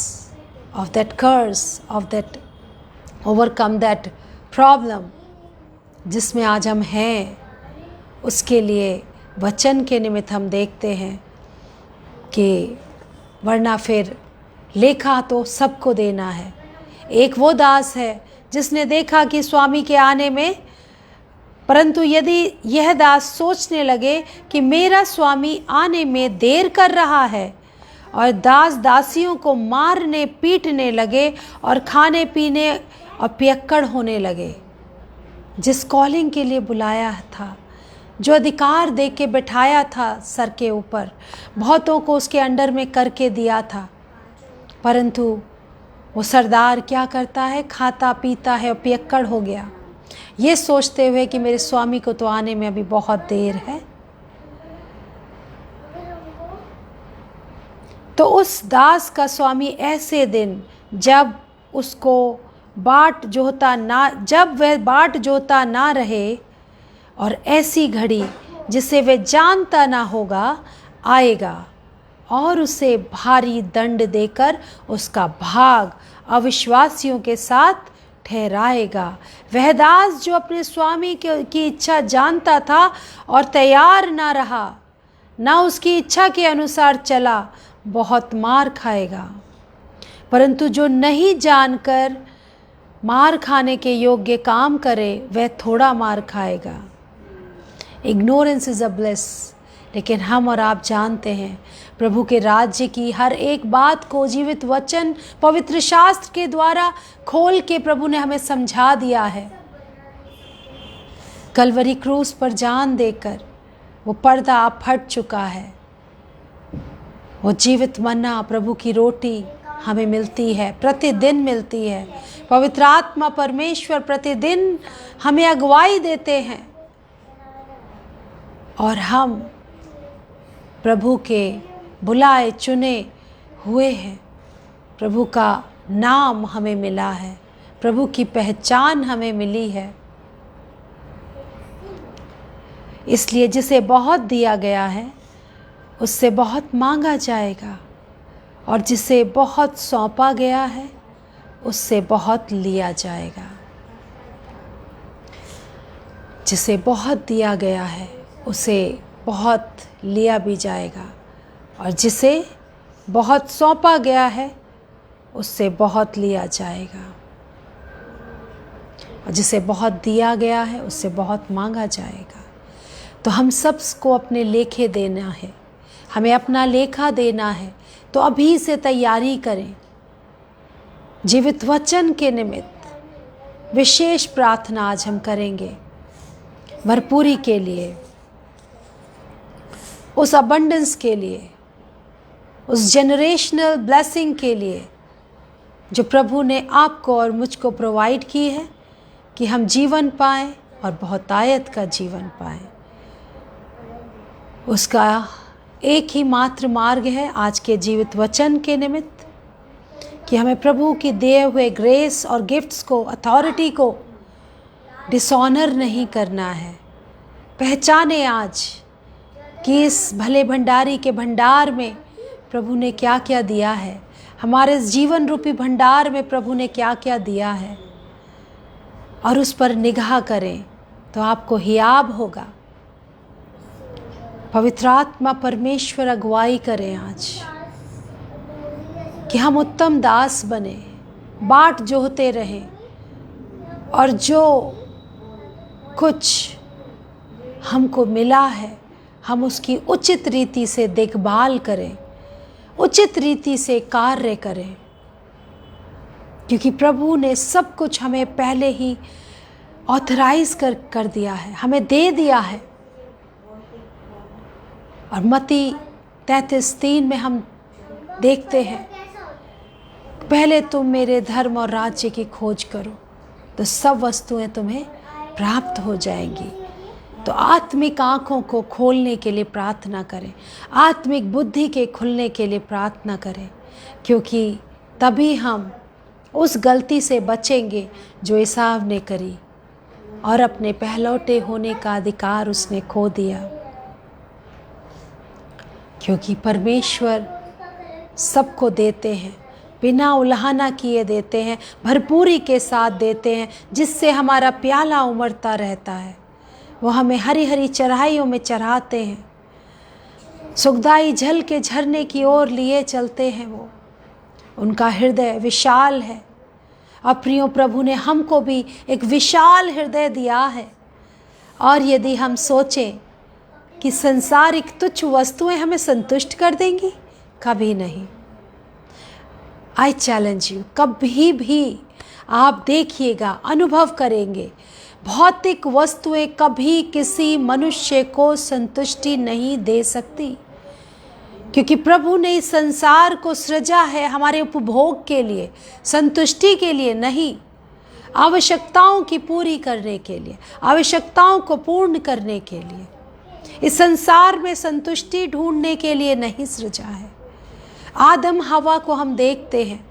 of that curse, of that overcome that problem जिसमें आज हम हैं, उसके लिए वचन के निमित्त हम देखते हैं कि वरना फिर लेखा तो सबको देना है। एक वो दास है जिसने देखा कि स्वामी के आने में, परंतु यदि यह दास सोचने लगे कि मेरा स्वामी आने में देर कर रहा है, और दास दासियों को मारने पीटने लगे और खाने पीने और पियक्कड़ होने लगे। जिस कॉलिंग के लिए बुलाया था, जो अधिकार दे के बैठाया था सर के ऊपर, बहुतों को उसके अंडर में करके दिया था, परंतु वो सरदार क्या करता है, खाता पीता है और पियक्कड़ हो गया, ये सोचते हुए कि मेरे स्वामी को तो आने में अभी बहुत देर है। तो उस दास का स्वामी ऐसे दिन जब उसको जब वह बाट जोता ना रहे, और ऐसी घड़ी जिसे वह जानता ना होगा आएगा और उसे भारी दंड देकर उसका भाग अविश्वासियों के साथ ठहराएगा। वह दास जो अपने स्वामी की इच्छा जानता था और तैयार ना रहा, ना उसकी इच्छा के अनुसार चला, बहुत मार खाएगा। परंतु जो नहीं जानकर मार खाने के योग्य काम करे, वह थोड़ा मार खाएगा। Ignorance is a bless. लेकिन हम और आप जानते हैं प्रभु के राज्य की हर एक बात को जीवित वचन पवित्र शास्त्र के द्वारा खोल के प्रभु ने हमें समझा दिया है। कलवरी क्रूस पर जान देकर वो पर्दा अब फट चुका है। वो जीवित मन्ना प्रभु की रोटी हमें मिलती है, प्रतिदिन मिलती है। पवित्र आत्मा परमेश्वर प्रतिदिन हमें अगुवाई देते हैं, और हम प्रभु के बुलाए चुने हुए हैं। प्रभु का नाम हमें मिला है, प्रभु की पहचान हमें मिली है। इसलिए जिसे बहुत दिया गया है उससे बहुत मांगा जाएगा, और जिसे बहुत सौंपा गया है उससे बहुत लिया जाएगा। जिसे बहुत दिया गया है उसे बहुत लिया भी जाएगा, और जिसे बहुत सौंपा गया है उससे बहुत लिया जाएगा, और जिसे बहुत दिया गया है उससे बहुत मांगा जाएगा। तो हम सबको अपने लेखे देना है, हमें अपना लेखा देना है। तो अभी से तैयारी करें। जीवित वचन के निमित्त विशेष प्रार्थना आज हम करेंगे, भरपूरी के लिए, उस अबंडेंस के लिए, उस जेनरेशनल ब्लेसिंग के लिए जो प्रभु ने आपको और मुझको प्रोवाइड की है, कि हम जीवन पाएं और बहुतायत का जीवन पाएं। उसका एक ही मात्र मार्ग है आज के जीवित वचन के निमित्त, कि हमें प्रभु की दिए हुए ग्रेस और गिफ्ट्स को, अथॉरिटी को डिसऑनर नहीं करना है। पहचाने आज कि इस भले भंडारी के भंडार में प्रभु ने क्या क्या दिया है, हमारे जीवन रूपी भंडार में प्रभु ने क्या क्या दिया है, और उस पर निगाह करें तो आपको हियाब होगा। पवित्र आत्मा परमेश्वर अगुवाई करें आज, कि हम उत्तम दास बने, बाट जोहते रहें, और जो कुछ हमको मिला है हम उसकी उचित रीति से देखभाल करें, उचित रीति से कार्य करें, क्योंकि प्रभु ने सब कुछ हमें पहले ही ऑथराइज कर दिया है, हमें दे दिया है। और मत्ती 33:3 में हम देखते हैं, पहले तुम मेरे धर्म और राज्य की खोज करो तो सब वस्तुएं तुम्हें प्राप्त हो जाएंगी। तो आत्मिक आँखों को खोलने के लिए प्रार्थना करें, आत्मिक बुद्धि के खुलने के लिए प्रार्थना करें, क्योंकि तभी हम उस गलती से बचेंगे जो एसाव ने करी और अपने पहलौटे होने का अधिकार उसने खो दिया। क्योंकि परमेश्वर सबको देते हैं, बिना उल्हाना किए देते हैं, भरपूरी के साथ देते हैं, जिससे हमारा प्याला उमड़ता रहता है। वो हमें हरी हरी चढ़ाइयों में चढ़ाते हैं, सुखदाई जल के झरने की ओर लिए चलते हैं। वो उनका हृदय विशाल है। और प्रियो प्रभु ने हमको भी एक विशाल हृदय दिया है। और यदि हम सोचें कि संसारिक तुच्छ वस्तुएं हमें संतुष्ट कर देंगी, कभी नहीं। आई चैलेंज यू, कभी भी आप देखिएगा, अनुभव करेंगे, भौतिक वस्तुएं कभी किसी मनुष्य को संतुष्टि नहीं दे सकती, क्योंकि प्रभु ने इस संसार को सृजा है हमारे उपभोग के लिए, संतुष्टि के लिए नहीं, आवश्यकताओं की पूरी करने के लिए, आवश्यकताओं को पूर्ण करने के लिए। इस संसार में संतुष्टि ढूंढने के लिए नहीं सृजा है। आदम हवा को हम देखते हैं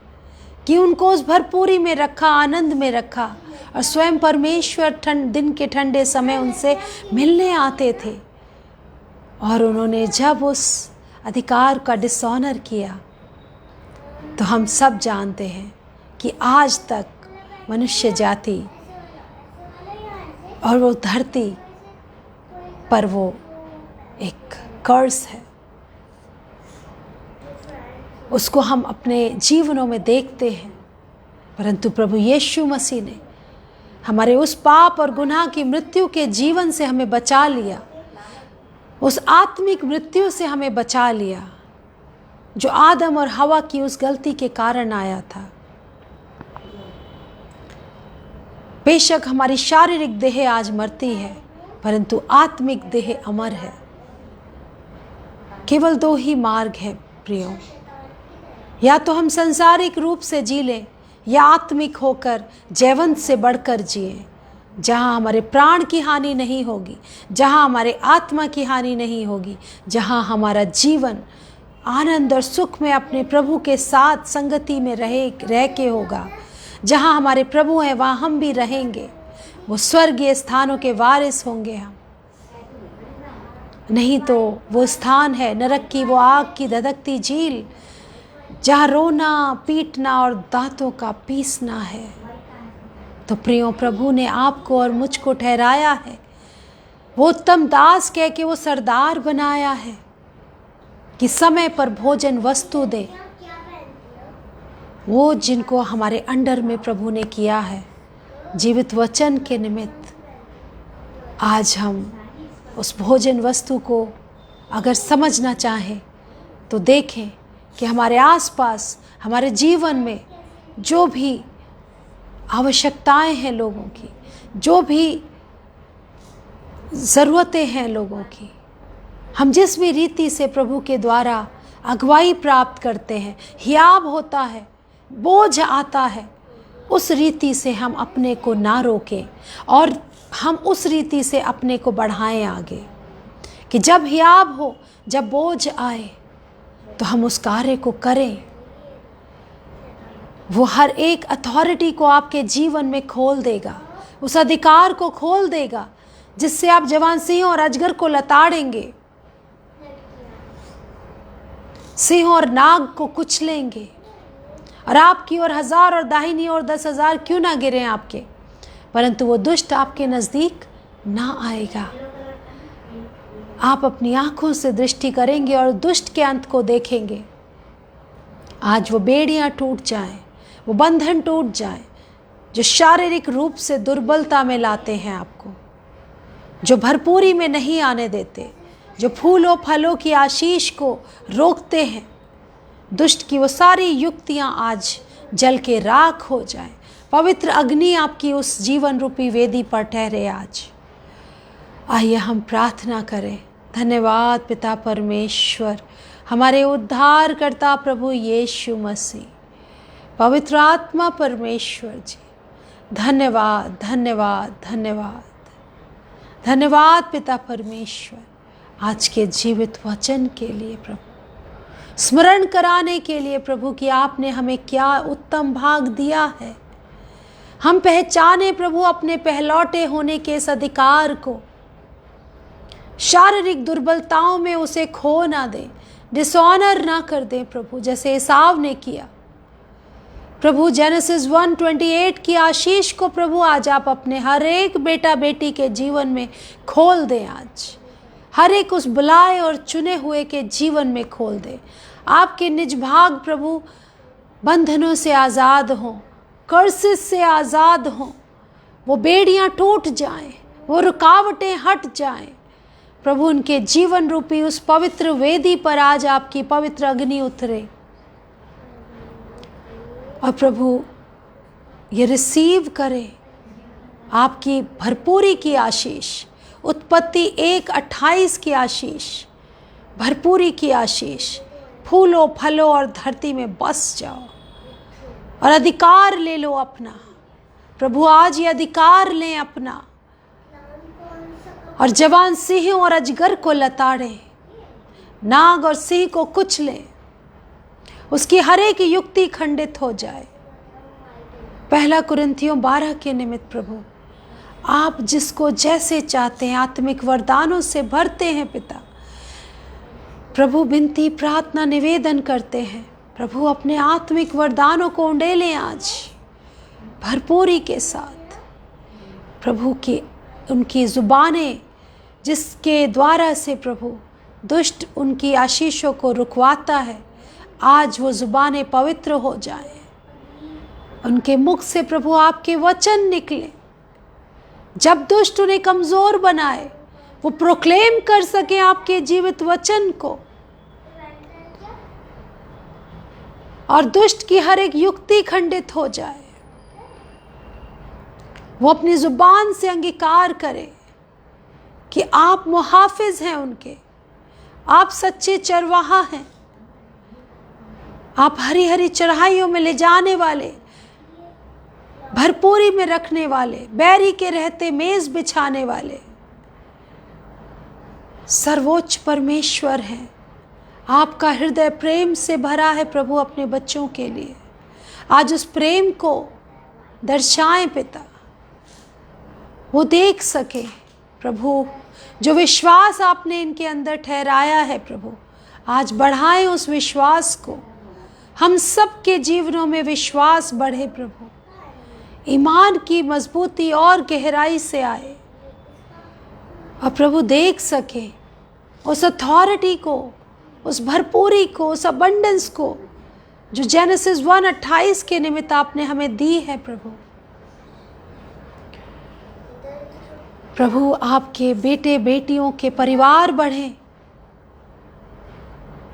कि उनको उस भरपूरी में रखा, आनंद में रखा, और स्वयं परमेश्वर दिन के ठंडे समय उनसे मिलने आते थे। और उन्होंने जब उस अधिकार का डिसऑनर किया, तो हम सब जानते हैं कि आज तक मनुष्य जाति और वो धरती पर वो एक कर्स है। उसको हम अपने जीवनों में देखते हैं, परंतु प्रभु यीशु मसीह ने हमारे उस पाप और गुनाह की मृत्यु के जीवन से हमें बचा लिया, उस आत्मिक मृत्यु से हमें बचा लिया जो आदम और हवा की उस गलती के कारण आया था। बेशक हमारी शारीरिक देह आज मरती है, परंतु आत्मिक देह अमर है। केवल दो ही मार्ग है प्रियो, या तो हम सांसारिक रूप से जी लें, या आत्मिक होकर जैवंत से बढ़कर जिए, जहाँ हमारे प्राण की हानि नहीं होगी, जहाँ हमारे आत्मा की हानि नहीं होगी, जहाँ हमारा जीवन आनंद और सुख में अपने प्रभु के साथ संगति में रह के होगा। जहाँ हमारे प्रभु हैं वहाँ हम भी रहेंगे, वो स्वर्गीय स्थानों के वारिस होंगे हम। नहीं तो वो स्थान है नरक की वो आग की धधकती झील, जहाँ रोना, पीटना और दांतों का पीसना है। तो प्रियो प्रभु ने आपको और मुझको ठहराया है, वो उत्तम दास कह के वो सरदार बनाया है कि समय पर भोजन वस्तु दे। वो जिनको हमारे अंडर में प्रभु ने किया है जीवित वचन के निमित्त, आज हम उस भोजन वस्तु को अगर समझना चाहें तो देखें कि हमारे आसपास, हमारे जीवन में जो भी आवश्यकताएं हैं लोगों की, जो भी ज़रूरतें हैं लोगों की, हम जिस भी रीति से प्रभु के द्वारा अगुवाई प्राप्त करते हैं, हियाब होता है, बोझ आता है, उस रीति से हम अपने को ना रोकें और हम उस रीति से अपने को बढ़ाएं आगे, कि जब हियाब हो, जब बोझ आए तो हम उस कार्य को करें। वो हर एक अथॉरिटी को आपके जीवन में खोल देगा, उस अधिकार को खोल देगा जिससे आप जवान सिंह और अजगर को लताड़ेंगे, सिंह और नाग को कुचलेंगे, और आपकी ओर 1000 और दाहिनी ओर 10,000 क्यों ना गिरें आपके, परंतु वो दुष्ट आपके नज़दीक ना आएगा। आप अपनी आंखों से दृष्टि करेंगे और दुष्ट के अंत को देखेंगे। आज वो बेड़ियां टूट जाएं, वो बंधन टूट जाएं जो शारीरिक रूप से दुर्बलता में लाते हैं आपको, जो भरपूरी में नहीं आने देते, जो फूलों फलों की आशीष को रोकते हैं। दुष्ट की वो सारी युक्तियां आज जल के राख हो जाएं। पवित्र अग्नि आपकी उस जीवन रूपी वेदी पर ठहरे आज। आइए हम प्रार्थना करें। धन्यवाद पिता परमेश्वर, हमारे उद्धारकर्ता प्रभु यीशु मसीह। पवित्र आत्मा परमेश्वर जी, धन्यवाद धन्यवाद धन्यवाद धन्यवाद पिता परमेश्वर, आज के जीवित वचन के लिए प्रभु, स्मरण कराने के लिए प्रभु कि आपने हमें क्या उत्तम भाग दिया है। हम पहचाने प्रभु अपने पहलौटे होने के इस अधिकार को, शारीरिक दुर्बलताओं में उसे खो ना दें, डिसऑनर ना कर दें प्रभु, जैसे एसाव ने किया। प्रभु जेनेसिस 1:28 की आशीष को प्रभु आज आप अपने हर एक बेटा बेटी के जीवन में खोल दें। आज हर एक उस बुलाए और चुने हुए के जीवन में खोल दें। आपके निज भाग प्रभु बंधनों से आज़ाद हों, कर्सेस से आज़ाद हों, वो बेड़ियां टूट जाएं, वो रुकावटें हट जाएं प्रभु। उनके जीवन रूपी उस पवित्र वेदी पर आज आपकी पवित्र अग्नि उतरे और प्रभु ये रिसीव करे आपकी भरपूरी की आशीष, उत्पत्ति 1:28 की आशीष, भरपूरी की आशीष। फूलो फलो और धरती में बस जाओ और अधिकार ले लो अपना प्रभु। आज ये अधिकार लें अपना और जवान सिंह और अजगर को लताड़ें, नाग और सिंह को कुचलें, उसकी हर एक युक्ति खंडित हो जाए। 1 कुरिन्थियों 12 के निमित्त प्रभु आप जिसको जैसे चाहते हैं आत्मिक वरदानों से भरते हैं पिता। प्रभु विनती प्रार्थना निवेदन करते हैं प्रभु, अपने आत्मिक वरदानों को उंडेलें आज भरपूरी के साथ प्रभु की उनकी जुबानें जिसके द्वारा से प्रभु दुष्ट उनकी आशीषों को रुकवाता है, आज वो जुबानें पवित्र हो जाएं। उनके मुख से प्रभु आपके वचन निकले, जब दुष्ट उन्हें कमज़ोर बनाए वो प्रोक्लेम कर सके आपके जीवित वचन को, और दुष्ट की हर एक युक्ति खंडित हो जाए। वो अपनी जुबान से अंगीकार करे कि आप मुहाफिज हैं उनके, आप सच्चे चरवाहा हैं, आप हरी हरी चढ़ाइयों में ले जाने वाले, भरपूरी में रखने वाले, बैरी के रहते मेज बिछाने वाले सर्वोच्च परमेश्वर हैं। आपका हृदय प्रेम से भरा है प्रभु अपने बच्चों के लिए। आज उस प्रेम को दर्शाएं पिता, वो देख सके प्रभु जो विश्वास आपने इनके अंदर ठहराया है प्रभु, आज बढ़ाएं उस विश्वास को। हम सब के जीवनों में विश्वास बढ़े प्रभु, ईमान की मजबूती और गहराई से आए और प्रभु देख सके उस अथॉरिटी को, उस भरपूरी को, उस अबंडेंस को जो जेनेसिस 1:28 के निमित्त आपने हमें दी है प्रभु। प्रभु आपके बेटे बेटियों के परिवार बढ़ें,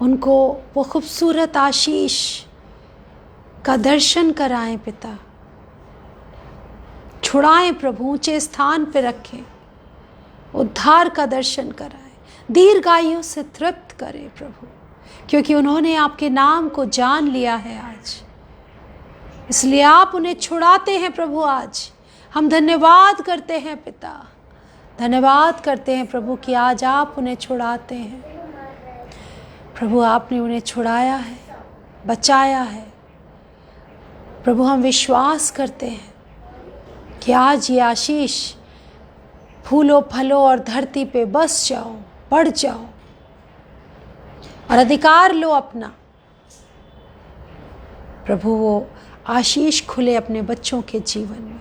उनको वो खूबसूरत आशीष का दर्शन कराएं पिता, छुड़ाएं प्रभु, ऊंचे स्थान पे रखें, उद्धार का दर्शन कराएं, दीर्घायु से तृप्त करें प्रभु, क्योंकि उन्होंने आपके नाम को जान लिया है आज, इसलिए आप उन्हें छुड़ाते हैं प्रभु। आज हम धन्यवाद करते हैं पिता, धन्यवाद करते हैं प्रभु कि आज आप उन्हें छुड़ाते हैं प्रभु। आपने उन्हें छुड़ाया है, बचाया है प्रभु। हम विश्वास करते हैं कि आज ये आशीष फूलों फलों और धरती पे बस जाओ, बढ़ जाओ और अधिकार लो अपना प्रभु। वो आशीष खुले अपने बच्चों के जीवन में,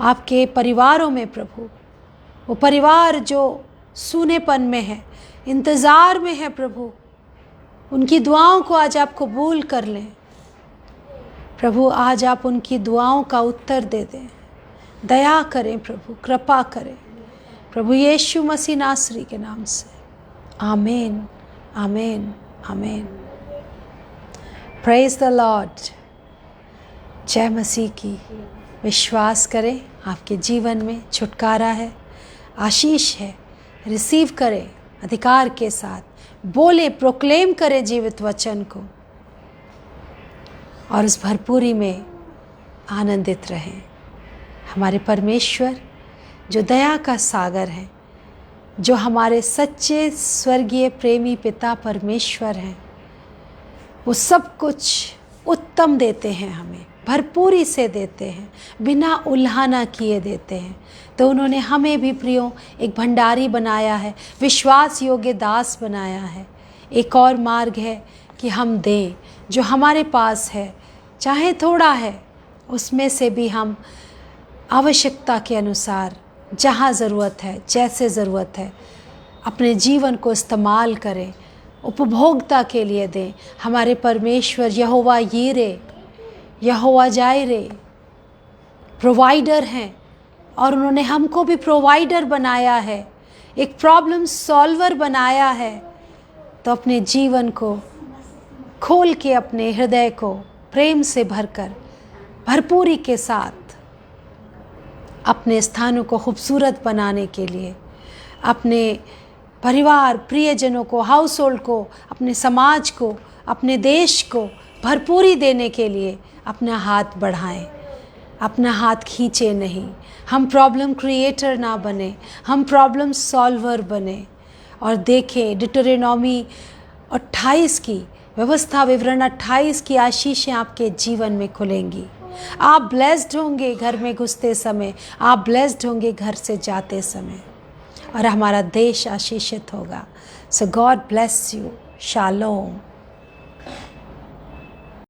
आपके परिवारों में प्रभु। वो परिवार जो सूनेपन में है, इंतज़ार में है प्रभु, उनकी दुआओं को आज आप कबूल कर लें प्रभु। आज आप उनकी दुआओं का उत्तर दे दें, दया करें प्रभु, कृपा करें प्रभु, यीशु मसीह नासरी के नाम से। आमीन, आमीन, आमीन। Praise the Lord. जय मसीह की। विश्वास करें आपके जीवन में छुटकारा है, आशीष है, रिसीव करें अधिकार के साथ, बोले, प्रोक्लेम करें जीवित वचन को। और उस भरपूरी में आनंदित रहें। हमारे परमेश्वर जो दया का सागर है, जो हमारे सच्चे स्वर्गीय प्रेमी पिता परमेश्वर हैं, वो सब कुछ उत्तम देते हैं, हमें भरपूरी से देते हैं, बिना उल्हाना किए देते हैं। तो उन्होंने हमें भी प्रियो एक भंडारी बनाया है, विश्वास योग्य दास बनाया है। एक और मार्ग है कि हम दें जो हमारे पास है, चाहे थोड़ा है, उसमें से भी हम आवश्यकता के अनुसार जहाँ ज़रूरत है, जैसे ज़रूरत है, अपने जीवन को इस्तेमाल करें, उपभोक्ता के लिए दें। हमारे परमेश्वर यहोवा यीरे, यहोवा जायरे प्रोवाइडर हैं, और उन्होंने हमको भी प्रोवाइडर बनाया है, एक प्रॉब्लम सॉल्वर बनाया है। तो अपने जीवन को खोल के, अपने हृदय को प्रेम से भरकर, भरपूरी के साथ अपने स्थानों को खूबसूरत बनाने के लिए, अपने परिवार प्रियजनों को, हाउस होल्ड को, अपने समाज को, अपने देश को भरपूरी देने के लिए अपना हाथ बढ़ाएं, अपना हाथ खींचे नहीं। हम प्रॉब्लम क्रिएटर ना बने, हम प्रॉब्लम सॉल्वर बने। और देखें डिटोरेनॉमी 28 की व्यवस्था विवरण 28 की आशीषें आपके जीवन में खुलेंगी। आप ब्लेस्ड होंगे घर में घुसते समय, आप ब्लेस्ड होंगे घर से जाते समय, और हमारा देश आशीषित होगा। सो गॉड ब्लेस यू। शालोम।